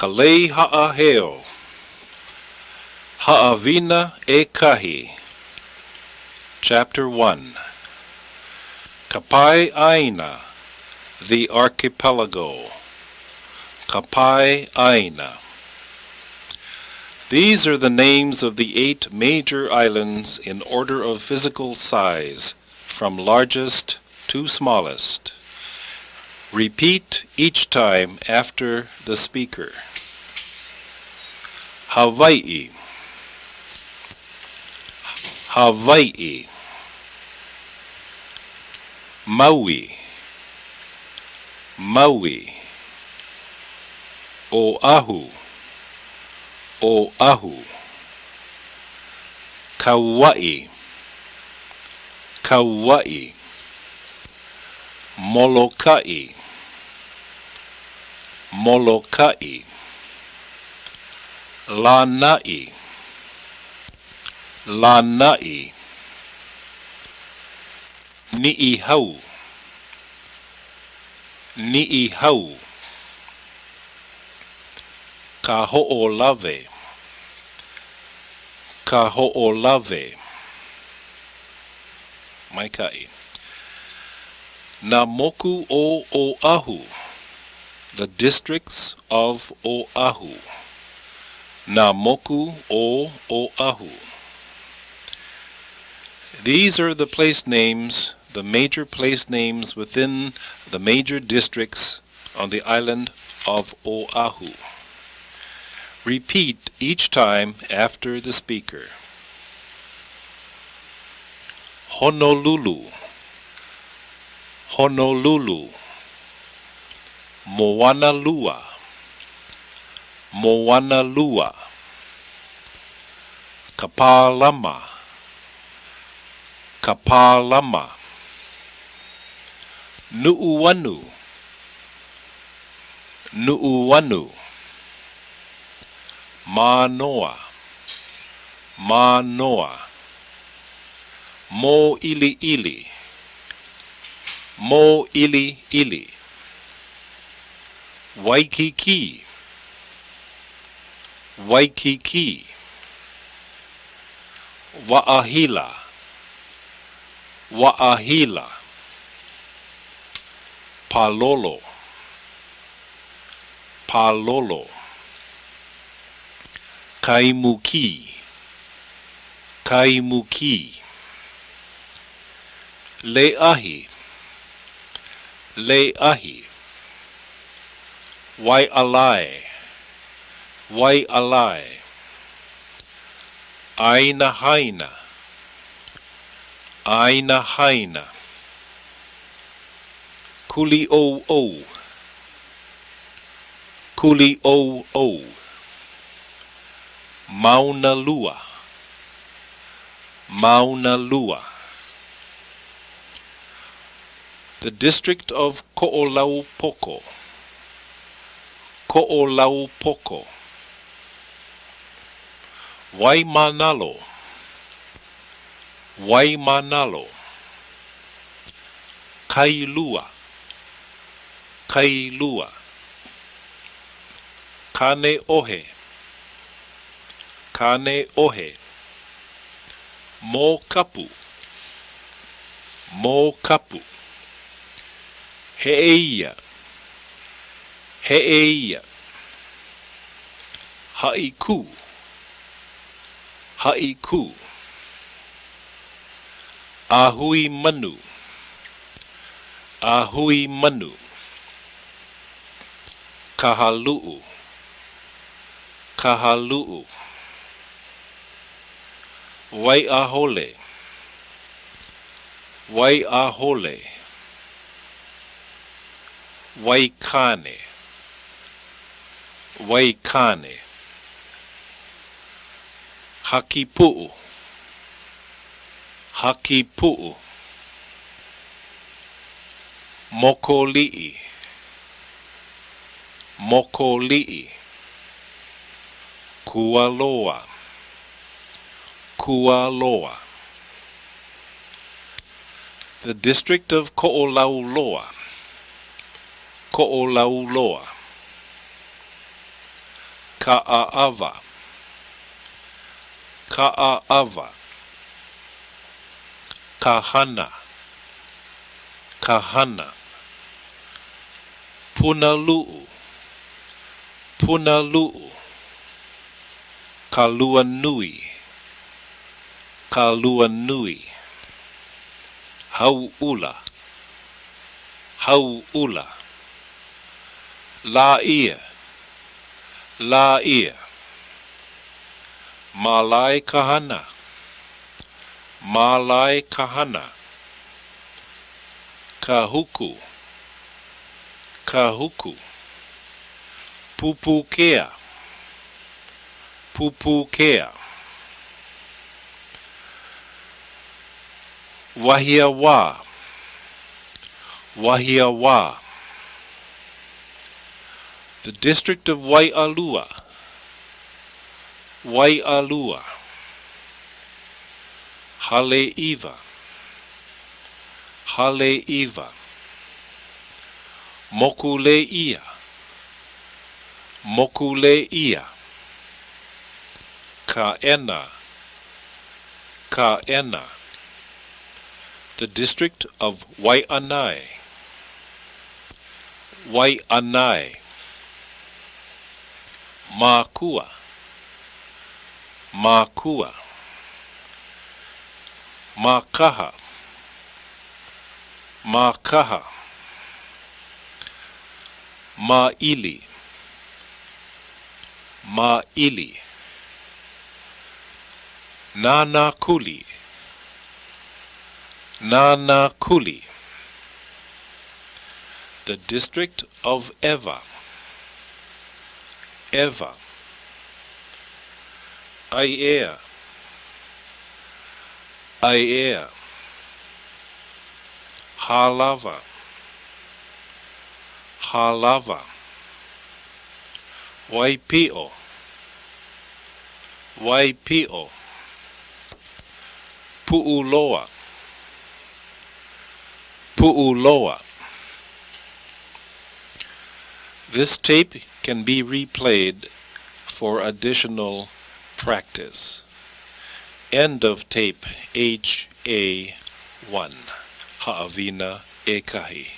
Lei Haʻaheo, Haʻawina ʻEkahi. Chapter 1. Kapai ʻAina, the archipelago. Kapai ʻAina. These are the names of the 8 major islands in order of physical size, from largest to smallest. Repeat each time after the speaker. Hawaiʻi, Hawaiʻi. Maui, Maui. Oahu, Oahu. Kauai, Kauai. Molokai, Molokai. Lanai, Lanai. Niʻihau, Niʻihau. Ka hoʻolave, Ka hoʻolave. Maikai. Na moku o Oahu, the districts of Oahu. Na moku o Oahu. These are the place names, the major place names within the major districts on the island of Oahu. Repeat each time after the speaker. Honolulu, Honolulu. Moanalua, Moanalua. Kapalama, Kapalama. Nu'uanu, Nu'uanu. Manoa, Manoa. Mo'iliʻili, Mo'iliʻili. Waikiki, Waikiki. Wa'ahila, Wa'ahila. Palolo, Palolo. Kaimuki, Kaimuki. Leʻahi, Leʻahi. Waialae, Waialae. ʻAina haina, ʻAina haina. Kuliʻouʻou, Kuliʻouʻou. Maunalua, Maunalua. The district of Koʻolaupoko, Koʻolaupoko. Waimanalo, Waimanalo. Kailua, Kailua. Kaneʻohe, Kaneʻohe. Mokapu, Mokapu. Heʻeia, Heʻeia. Haʻiku, Haʻiku. Ahui manu, Ahui manu. Kahalu'u, Kahalu'u. Waiahole, Waiahole. Waikane, Waikane. Hakipu'u, Hakipu'u. Mokoli'i, Mokoli'i. Kualoa, Kualoa. The district of Koʻolauloa, Koʻolauloa. Ka'ava, Ka'ava, Kahana, Kahana, Punalu'u, Punalu'u, Kaluanui, Kaluanui, Hau'ula, Hau'ula, La'ia, La'ia, Malai Kahana, Malai Kahana, Kahuku, Kahuku, Pupukea, Pupukea, Wahiawa, Wahiawa, the district of Waialua, Waialua, Haleiwa, Haleiwa, Mokuleia, Mokuleia, Ka'ena, Ka'ena, the district of Wai'anae, Wai'anae, Makua, Makua, Makaha, Makaha, Ma'ili, Ma'ili, Nanakuli, Nanakuli, the district of Ewa, Ewa, Aiea, Aiea, Halava, Halava, Waipio, Waipio, Pu'uloa, Pu'uloa. This tape can be replayed for additional practice. End of tape HA1. Haʻawina ʻEkahi.